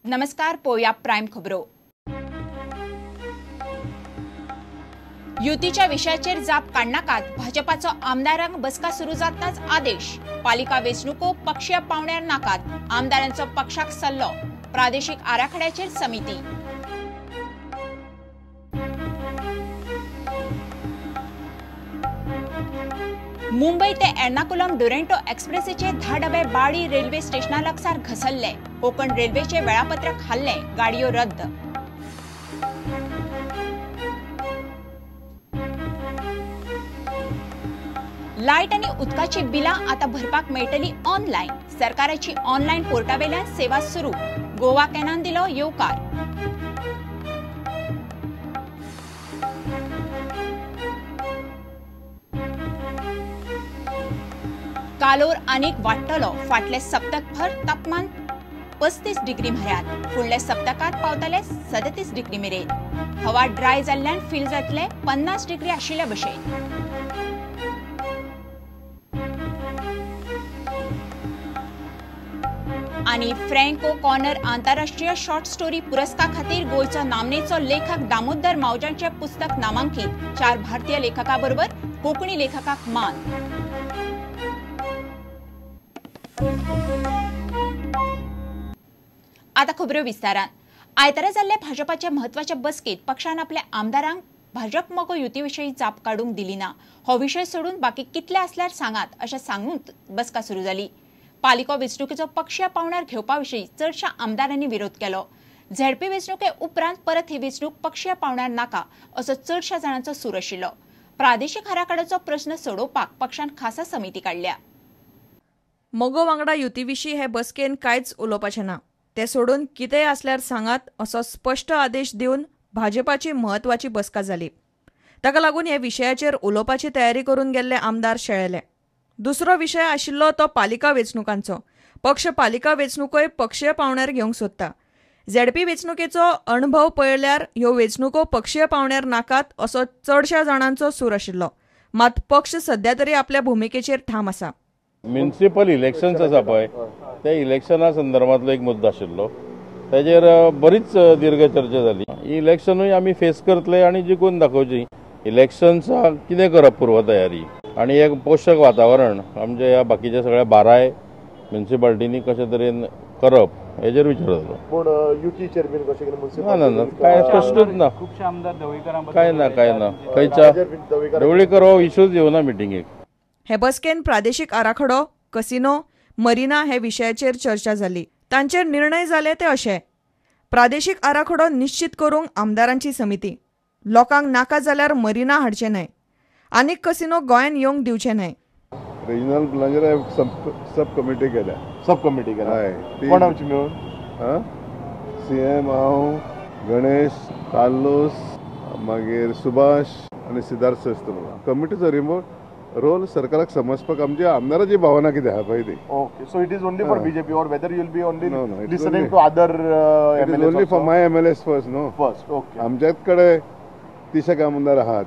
नमस्कार, पोया प्राइम खबरो। युतीच्या विषयाचेर जाप काडनाकात भाजपाचो आमदारांक बसका सुरू जाताच आदेश। पालिका वेंचणुको पक्षीय पावण्यार नाकात, आमदारांचो पक्षाक सल्लो। प्रादेशीक आराखड्याचेर समिती। मुंबई ते एर्नाकुलम डुरेंटो एक्सप्रेसीचे 10 डबे बाळी रेल्वे स्टेशना लागसार घसरले। कोकण रेल्वेचे वेळापत्रक हल्ले, गाडयो रद्द। लाईट आणि उदकाची बिलां आता भरपाक मेळटली ऑनलायन। सरकाराची ऑनलायन पोर्टावेल्यान सेवा सुरू। गोवा कॅनान दिलो येवकार। कालोर आनीक वाडटलो। फाटले सप्तकभर तापमान 35 डिग्री म्हऱ्यात। फुडल्या सप्तकात पावतले 37 डिग्री मेरेन। हवा ड्राय जाल्ल्यान फील जातले 50 डिग्री आशिल्ले भशेन। आणि फ्रँको कॉर्नर आंतरराष्ट्रीय शॉर्ट स्टोरी पुरस्कार खातीर गोंयचो नामनेचो लेखक दामोदर मावजांचे पुस्तक नामांकीत। 4 भारतीय लेखकांबरोबर कोंकणी लेखकाक मान। आता खबरो विस्तारान। आयतारा जाल्ले भाजपाचे म्हत्वाचे बसकेत पक्षान आपल्या आमदारांक भाजप मगो युतीविशयी जाप काडूंक दिली ना। हो विशय सोडून बाकी कितले असल्यार सांगात अशें सांगून बसका सुरू जाली। पालिका वेंचणुकेचो पक्षीय पावण्यार घेवपाविशयी चडशा आमदारांनी विरोध केलो। झेडपी वेंचणुके उपरांत परत ही वेंचणूक पक्षीय पावण्यार नाका असो चडशा जाणांचो सूर आशिल्लो। प्रादेशीक आराखड्याचो प्रश्न सोडोवपाक पक्षान खासा समिती काडल्या। मोगो वांगडा युतीविशीं हे बसकेन कांयच उलोवपाचें ना। ते सोडून कितेंय असल्यार सांगात असो स्पष्ट आदेश दिवन भाजपाची म्हत्वाची बसका जाली। ताका लागून हे विशयाचेर उलोवपाची तयारी करून गेल्ले आमदार शेळेले। दुसरो विशय आशिल्लो तो पालिका वेंचणुकांचो। पक्ष पालिका वेंचणुकोय पक्षीय पावण्यार घेवंक सोदता। झेडपी वेंचणुकेचो अणभव पळयल्यार ह्यो वेंचणुको पक्षीय पावण्यार नाकात असो चडशा जाणांचो सूर आशिल्लो। मात पक्ष सध्या तरी आपल्या भुमिकेचेर ठाम आसा। म्युनिसिपल इलेक्शन्स आसा पळय, त्या इलेक्शना संदर्भातलो एक मुद्दो आशिल्लो। ताजेर बरीच दीर्घ चर्चा जाली। ही इलेक्शनूय आमी फेस करतले आनी जिखून दाखोवची। इलेक्शन्साक कितें करप पूर्वतयारी आनी एक पोषक वातावरण आमच्या ह्या बाकीच्या सगळ्या 12 म्युनिसिपालिटींनी कशे तरेन करप हेजेर विचार जालो। पूण युती चेअरमॅन कशे कितें म्युनिसिपल ना काय स्पष्टूच ना। खुबशे आमदार ढवळीकरांबद्दल काय ना खंयच्या ढवळीकर हो इशूच येवना मिटिंगेक। हे बसकेन प्रादेशीक आराखडो, कसिनो, मरिना हे विशयाचेर चर्चा जाली। तांचेर निर्णय जाले ते अशे। प्रादेशीक आराखडो निश्चित करूंक आमदारांची समिती। लोकांक नाका जाल्यार मरिना हाडचे न्हय। आनीक कसिनो गोंयान येवंक दिवचे न्हय। रिजनल प्लॅनर सब कमिटी केल्या। कोण आमची मेळून सीएम, हांव, गणेश, कार्लोस, मागीर सुभाष आनी सिद्धार्थ श्रेष्ठ। कमिटीचो रिमोट रोल सरकाराक समजपाक आमची आमदाराची भावना कितें आहा पळय ती। Okay, so it is only for BJP और whether you will be only listening to other MLAs only for my MLAs first no first. Okay, आमच्याच कडे 30 आमदार आहात।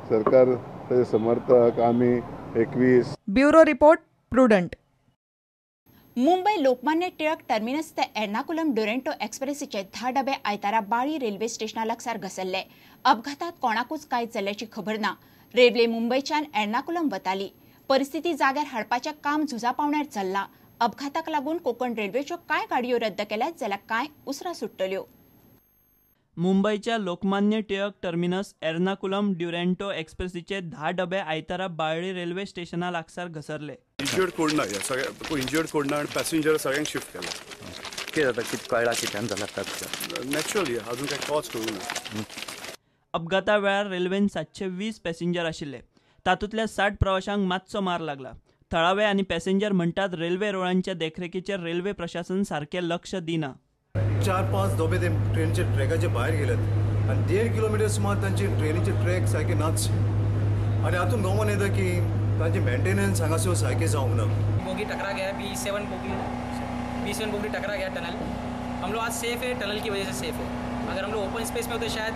सरकार ताचे समर्थक आमी 21। Bureau report prudent. Mumbai Lokmanya Tilak terminus ते एर्नाकुलम डुरेंटो एक्सप्रेसीचे 10 डबे आयतारा बाळी रेल्वे स्टेशना लागसार घसरले। अपघातात कोणाकूच कांय जाल्ल्याची खबर ना। रेल्वे मुंबईच्यान एर्नाकुलम वताली। परिस्थिती जाग्यार हाडपाचें काम झुजा पावण्यार चल्लां। अपघाताक लागून कोकण रेल्वेच्यो कांय गाडयो रद्द केल्यात जाल्यार कांय उसरा सुट्टल्यो। मुंबईच्या लोकमान्य टिळक टर्मिनस एर्नाकुलम ड्युरेंटो एक्सप्रेसीचे 10 डबे आयतारा बाळ्ळी रेल्वे स्टेशना लागसार घसरले। इंजर्ड कोण ना, इंजर्ड कोण ना आनी पॅसेंजर सगळ्यांक शिफ्ट केला। कितें जाता, कितें कळ्ळां कित्यान जालां नॅचरली अजून काय कॉज कळूं ना। अपघाता वेळार रेल्वेन 720 पॅसेंजर आशिल्ले। तातूंतल्या 60 प्रवाशांक मातसो मार लागला। थळावे आनी पॅसेंजर म्हणटात रेल्वे रुळांच्या देखरेखीचेर रेल्वे प्रशासन सारकें लक्ष दिना। 4-5 धोबे ते ट्रेनीचे ट्रॅकाचे भायर गेल्यात आनी 1.5 किलोमिटर सुमार तांचे ट्रेनीचे ट्रॅक सारके नाच। आनी हातूंत गमन येता की तांचे मेंटेनन्स हांगासर सारके जावंक ना। बोगी टकरा गया, B7 बोगी टकरा गया टनल। हम लोग आज सेफ है, टनल की वजह से सेफ है। अगर हम लोग ओपन स्पेस में होते शायद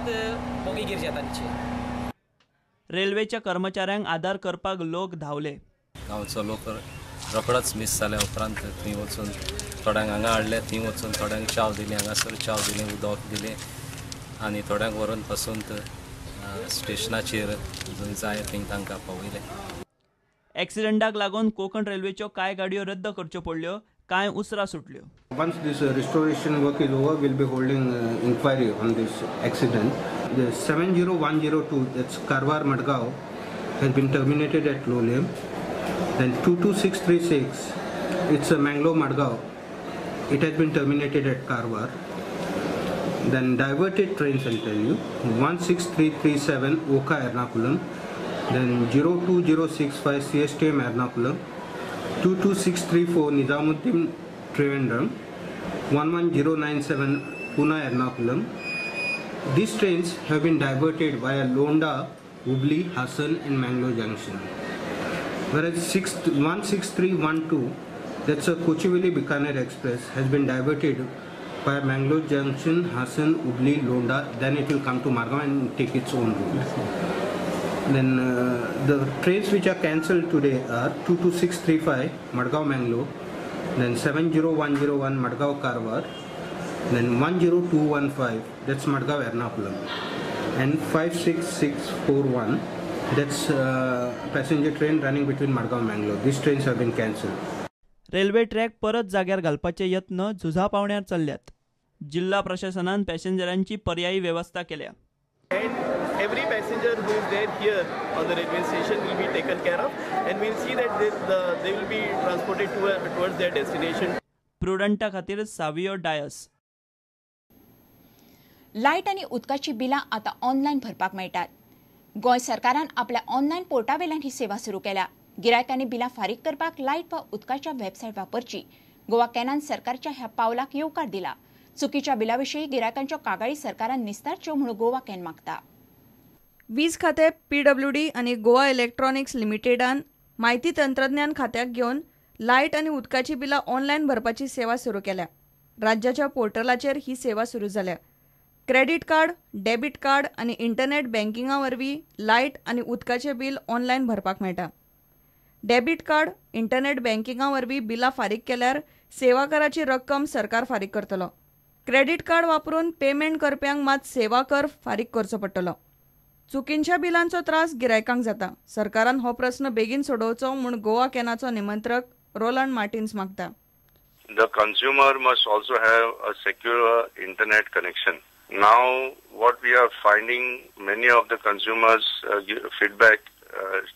बोगी गिर जाता नीचे। रेल्वेच्या कर्मचाऱ्यांक आदार करपाक लोक धावले। गांवचो लोक रोखडोच मिस जाल्या उपरांत थंय वचून थोड्यांक हांगा हाडले, थंय वचून थोड्यांक चाव दिली, हांगासर चाव दिली, उदक दिलें आनी थोड्यांक व्हरून पासून स्टेशनाचेर जंय जाय थंय तांकां पावयलें. एक्सिडेंटाक लागून कोंकण रेल्वेच्यो कांय गाडयो रद्द करच्यो पडल्यो, कांय उसरां सुटल्यो. Once this restoration work is over, we'll be holding inquiry on this accident. The 70102, that's Karwar Madgaon, has been terminated at Lolem. Then 22636, it's Mangalore Madgaon. It has been terminated at Karwar. Then diverted trains, I'll tell you. 16337 Oka Ernakulam. Then 02065 CSTM Ernakulam. 22634 Nizamuddin Trivandrum. 11097 Pune Ernakulam. These trains have been diverted via Londa, Hubli, Hassan and Mangalore Junction. Whereas 16312, that's a Kochuveli Bikaner Express, has been diverted via Mangalore Junction, Hassan, Hubli, Londa. Then it will come to Margam and take its own route. Then the trains which are cancelled today are 22635 Madgaon Mangalore, then 70101 Madgaon Karwar, then 10215 that's Madgaon Ernakulam, and 56641 that's passenger train running between Madgaon and Mangalore. These trains have been cancelled. Railway track परत जाग्यार घालपाचे यत्न झुजा पावण्यार चल्ल्यात. जिल्हा प्रशासनान पॅसेंजरांची पर्यायी व्यवस्था केल्या. And every passenger who is there here on the railway station will be taken care of, and we'll see that they will be transported towards their destination. प्रुडंटा खातीर सावियो डायस. लायट आनी उदकाची बिलां आतां ऑनलायन भरपाक मेळटात. गोंय सरकारान आपल्या ऑनलायन पोर्टावेल्यान ही सेवा सुरू केल्या. गिरायकांनी बिलां फारीक करपाक लायट वा उदकाच्या वेबसायट वापरची. गोवा कॅनान सरकारच्या ह्या पावलाक येवकार दिला. चुकीच्या बिलाविशीं गिरायकांच्यो कागाळी सरकारान निस्तारच्यो म्हणून गोवा कॅन मागता. वीज खाते, PWD आनी गोवा इलेक्ट्रॉनिक्स लिमिटेडान माहिती तंत्रज्ञान खात्याक घेवन लायट आनी उदकाची बिलां ऑनलायन भरपाची सेवा सुरू केल्या. राज्याच्या पोर्टलाचेर ही सेवा सुरू जाल्या. क्रेडिट कार्ड, डेबिट कार्ड आनी इंटरनेट बँकिंगा वरवीं लायट आनी उदकाचें बिल ऑनलायन भरपाक मेळटा. डेबिट कार्ड, इंटरनेट बँकिंगा वरवीं बिलां फारीक केल्यार सेवा कराची रक्कम सरकार फारीक करतलो. क्रेडिट कार्ड वापरून पेमेंट करप्यांक मात सेवा कर फारीक करचो पडटलो. चुकींच्या बिलांचो त्रास गिरायकांक जाता. सरकारान हो प्रस्न बेगीन सोडोवचो म्हूण गोवा कॅनाचो निमंत्रक रोलंड मार्टिन्स मागता. The consumer must also have a secure internet connection. Now, what we are finding, many of the consumers' feedback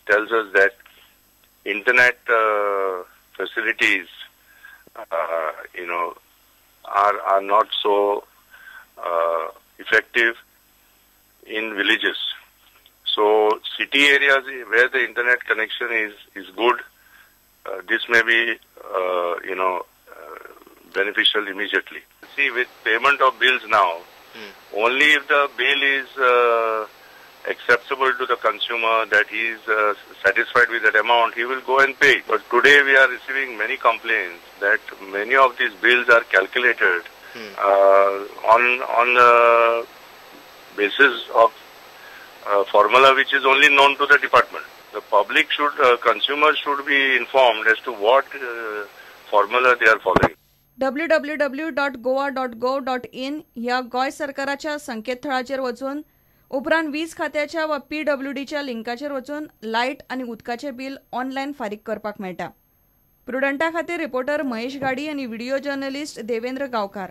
tells us that internet facilities, are not so effective in villages. So, city areas where the internet connection is good, this may be, beneficial immediately. See, with payment of bills now, only if the bill is acceptable to the consumer, that he is satisfied with that amount, he will go and pay. But today we are receiving many complaints that many of these bills are calculated on the basis of formula which is only known to the department. The public consumers should be informed as to what formula they are following. www.goa.gov.in ह्या गोंय सरकाराच्या संकेतथळाचेर वचून उपरांत वीज खात्याच्या वा PWDच्या लिंकाचेर वचून light आनी उदकाचें बिल ऑनलायन फारीक करपाक मेळटा. प्रुडंटा खातीर रिपोर्टर महेश गाडी आनी व्हिडिओ जर्नलिस्ट देवेंद्र गांवकार.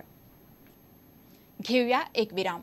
घेऊया एक विराम.